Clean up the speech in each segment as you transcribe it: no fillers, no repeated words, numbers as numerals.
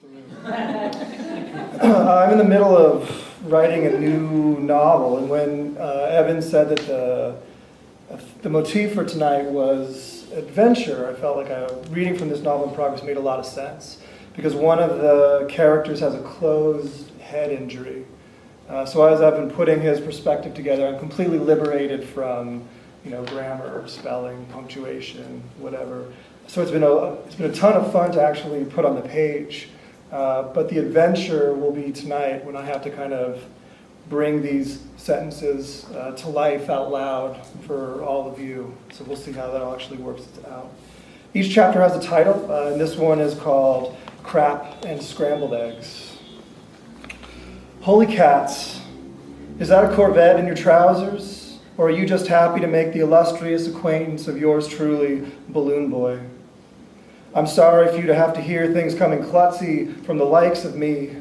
I'm in the middle of writing a new novel, and when Evan said that the motif for tonight was adventure, I felt like reading from this novel in progress made a lot of sense, because one of the characters has a closed head injury. So as I've been putting his perspective together, I'm completely liberated from grammar, spelling, punctuation, whatever. So it's been a ton of fun to actually put on the page. But the adventure will be tonight when I have to kind of bring these sentences to life out loud for all of you. So we'll see how that actually works out. Each chapter has a title, and this one is called Karp and Scrambled Eggs. Holy cats, is that a Corvette in your trousers? Or are you just happy to make the illustrious acquaintance of yours truly, Balloon Boy? I'm sorry for you to have to hear things coming klutzy from the likes of me.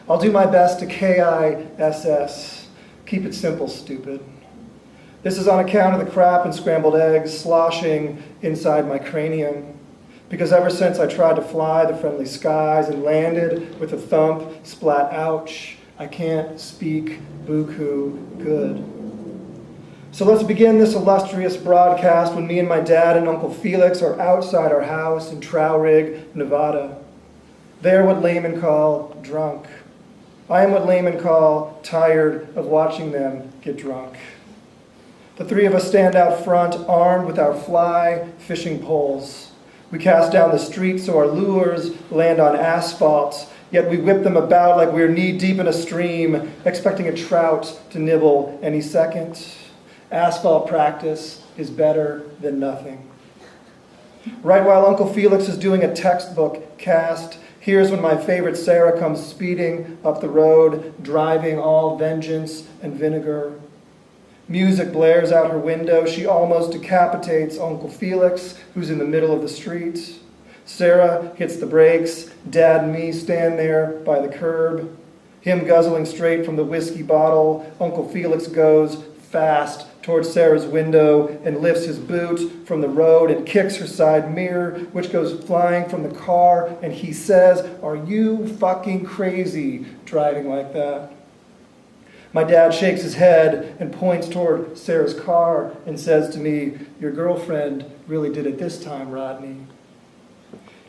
I'll do my best to KISS. Keep it simple, stupid. This is on account of the Karp and scrambled eggs sloshing inside my cranium. Because ever since I tried to fly the friendly skies and landed with a thump, splat, ouch, I can't speak buku good. So let's begin this illustrious broadcast when me and my dad and Uncle Felix are outside our house in Trowrig, Nevada. They're what laymen call drunk. I am what laymen call tired of watching them get drunk. The three of us stand out front, armed with our fly fishing poles. We cast down the street so our lures land on asphalt, yet we whip them about like we're knee-deep in a stream, expecting a trout to nibble any second. Asphalt practice is better than nothing. Right while Uncle Felix is doing a textbook cast, here's when my favorite Sarah comes speeding up the road, driving all vengeance and vinegar. Music blares out her window. She almost decapitates Uncle Felix, who's in the middle of the street. Sarah hits the brakes. Dad and me stand there by the curb. Him guzzling straight from the whiskey bottle. Uncle Felix goes fast towards Sarah's window and lifts his boot from the road and kicks her side mirror, which goes flying from the car, and he says, "Are you fucking crazy driving like that?" My dad shakes his head and points toward Sarah's car and says to me, "Your girlfriend really did it this time, Rodney."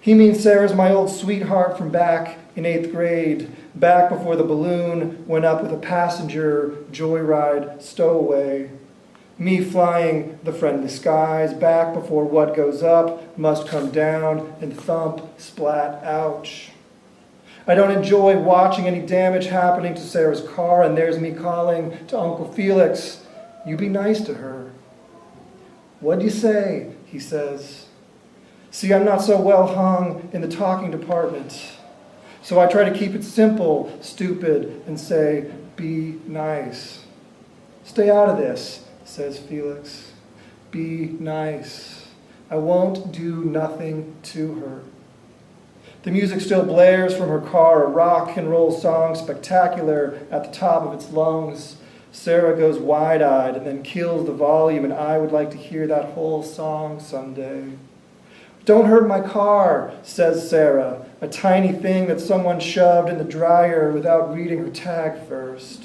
He means Sarah's my old sweetheart from back in 8th grade, back before the balloon went up with a passenger joyride stowaway. Me flying the friendly skies, back before what goes up must come down and thump, splat, ouch. I don't enjoy watching any damage happening to Sarah's car, and there's me calling to Uncle Felix, "You be nice to her." "What'd you say?" he says. See, I'm not so well hung in the talking department. So I try to keep it simple, stupid, and say, "Be nice." "Stay out of this," says Felix. "Be nice. I won't do nothing to her." The music still blares from her car, a rock and roll song spectacular at the top of its lungs. Sarah goes wide-eyed and then kills the volume, and I would like to hear that whole song someday. "Don't hurt my car," says Sarah, a tiny thing that someone shoved in the dryer without reading her tag first.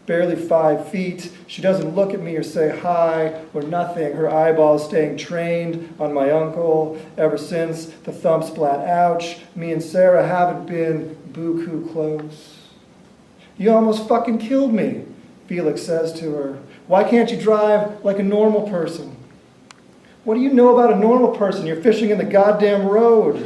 Barely 5 feet, she doesn't look at me or say hi or nothing, her eyeballs staying trained on my uncle. Ever since the thump splat ouch, me and Sarah haven't been buku close. "You almost fucking killed me," Felix says to her. "Why can't you drive like a normal person?" "What do you know about a normal person? You're fishing in the goddamn road."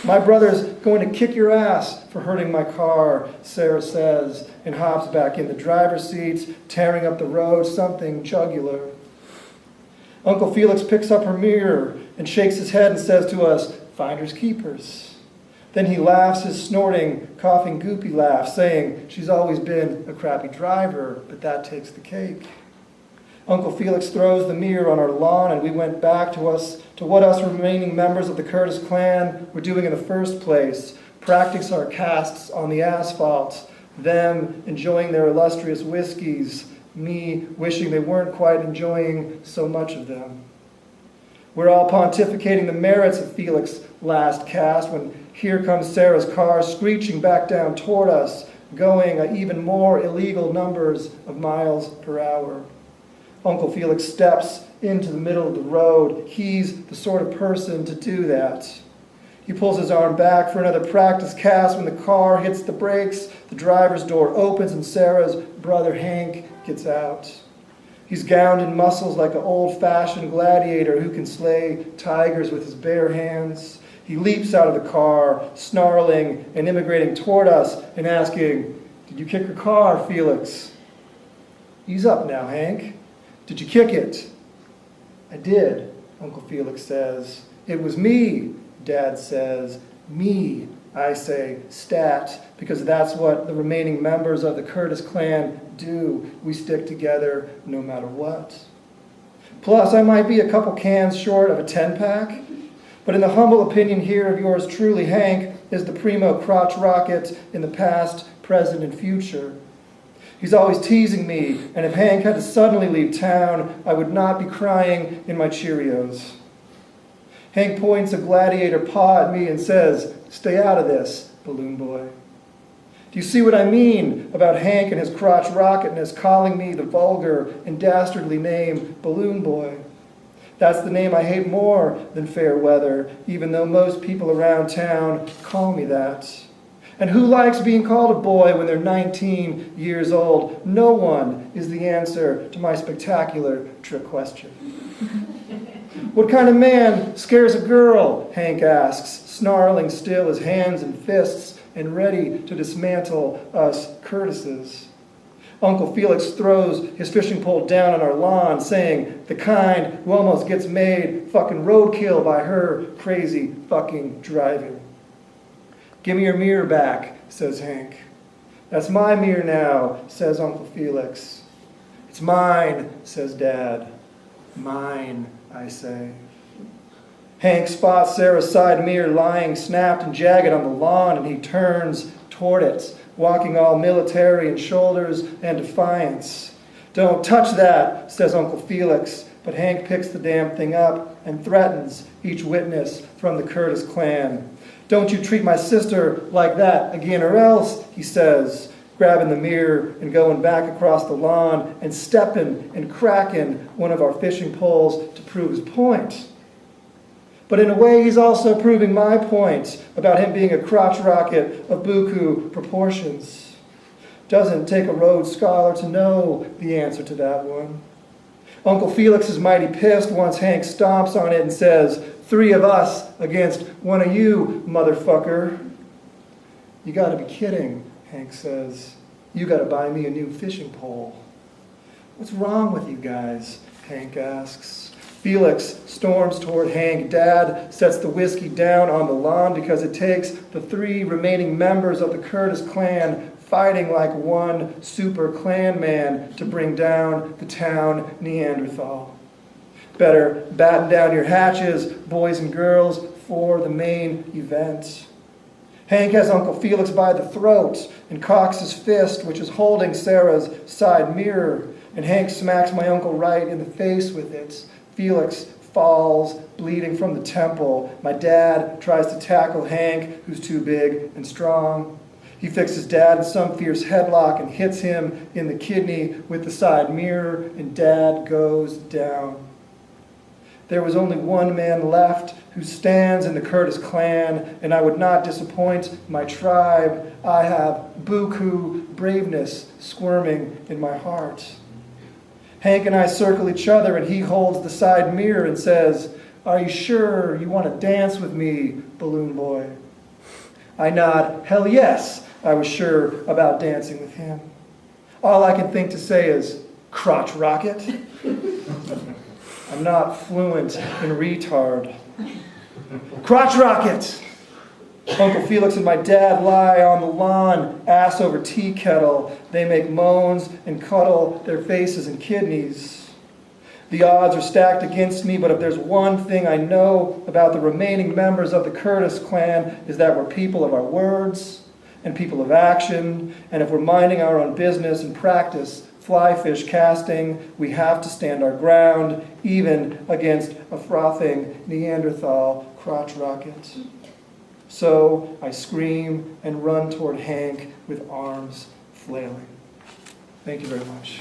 "My brother's going to kick your ass for hurting my car," Sarah says, and hops back in the driver's seat, tearing up the road, something jugular. Uncle Felix picks up her mirror and shakes his head and says to us, "Finders keepers." Then he laughs his snorting, coughing, goopy laugh, saying, "She's always been a crappy driver, but that takes the cake." Uncle Felix throws the mirror on our lawn, and we went back to what us remaining members of the Curtis clan were doing in the first place, practicing our casts on the asphalt, them enjoying their illustrious whiskeys, me wishing they weren't quite enjoying so much of them. We're all pontificating the merits of Felix's last cast when Here comes Sarah's car screeching back down toward us, going at even more illegal numbers of miles per hour. Uncle Felix steps into the middle of the road. He's the sort of person to do that. He pulls his arm back for another practice cast. When the car hits the brakes, the driver's door opens and Sarah's brother Hank gets out. He's gowned in muscles like an old-fashioned gladiator who can slay tigers with his bare hands. He leaps out of the car, snarling and immigrating toward us and asking, "Did you kick your car, Felix?" "Ease up now, Hank. Did you kick it?" "I did," Uncle Felix says. "It was me," Dad says. "Me," I say, stat, because that's what the remaining members of the Curtis clan do. We stick together no matter what. Plus, I might be a couple cans short of a 10-pack, but in the humble opinion here of yours truly, Hank is the primo crotch rocket in the past, present, and future. He's always teasing me, and if Hank had to suddenly leave town, I would not be crying in my Cheerios. Hank points a gladiator paw at me and says, "Stay out of this, balloon boy." Do you see what I mean about Hank and his crotch rocketness calling me the vulgar and dastardly name balloon boy? That's the name I hate more than fair weather, even though most people around town call me that. And who likes being called a boy when they're 19 years old? No one is the answer to my spectacular trick question. "What kind of man scares a girl?" Hank asks, snarling still, his hands in fists and ready to dismantle us Curtises. Uncle Felix throws his fishing pole down on our lawn, saying, "The kind who almost gets made fucking roadkill by her crazy fucking driving." "Give me your mirror back," says Hank. "That's my mirror now," says Uncle Felix. "It's mine," says Dad. "Mine," I say. Hank spots Sarah's side mirror lying snapped and jagged on the lawn, and he turns toward it, walking all military in shoulders and defiance. "Don't touch that," says Uncle Felix, but Hank picks the damn thing up and threatens each witness from the Curtis clan. "Don't you treat my sister like that again or else," he says, grabbing the mirror and going back across the lawn and stepping and cracking one of our fishing poles to prove his point. But in a way, he's also proving my point about him being a crotch rocket of buku proportions. Doesn't take a Rhodes Scholar to know the answer to that one. Uncle Felix is mighty pissed once Hank stomps on it and says, "3 of us against 1 of you, motherfucker." "You gotta be kidding," Hank says. "You gotta buy me a new fishing pole." "What's wrong with you guys?" Hank asks. Felix storms toward Hank. Dad sets the whiskey down on the lawn because it takes the 3 remaining members of the Curtis clan fighting like one super clan man to bring down the town Neanderthal. Better batten down your hatches, boys and girls, for the main event. Hank has Uncle Felix by the throat and cocks his fist, which is holding Sarah's side mirror, and Hank smacks my uncle right in the face with it. Felix falls, bleeding from the temple. My dad tries to tackle Hank, who's too big and strong. He fixes Dad in some fierce headlock and hits him in the kidney with the side mirror, and Dad goes down. There was only one man left who stands in the Curtis clan, and I would not disappoint my tribe. I have buku braveness squirming in my heart. Hank and I circle each other, and he holds the side mirror and says, "Are you sure you want to dance with me, balloon boy?" I nod, hell yes, I was sure about dancing with him. All I can think to say is, crotch rocket. I'm not fluent in retard. Crotch rocket! Uncle Felix and my dad lie on the lawn, ass over tea kettle. They make moans and cuddle their faces and kidneys. The odds are stacked against me, but if there's one thing I know about the remaining members of the Curtis clan is that we're people of our words and people of action, and if we're minding our own business and practice fly fish casting, we have to stand our ground, even against a frothing Neanderthal crotch rocket. So I scream and run toward Hank with arms flailing. Thank you very much.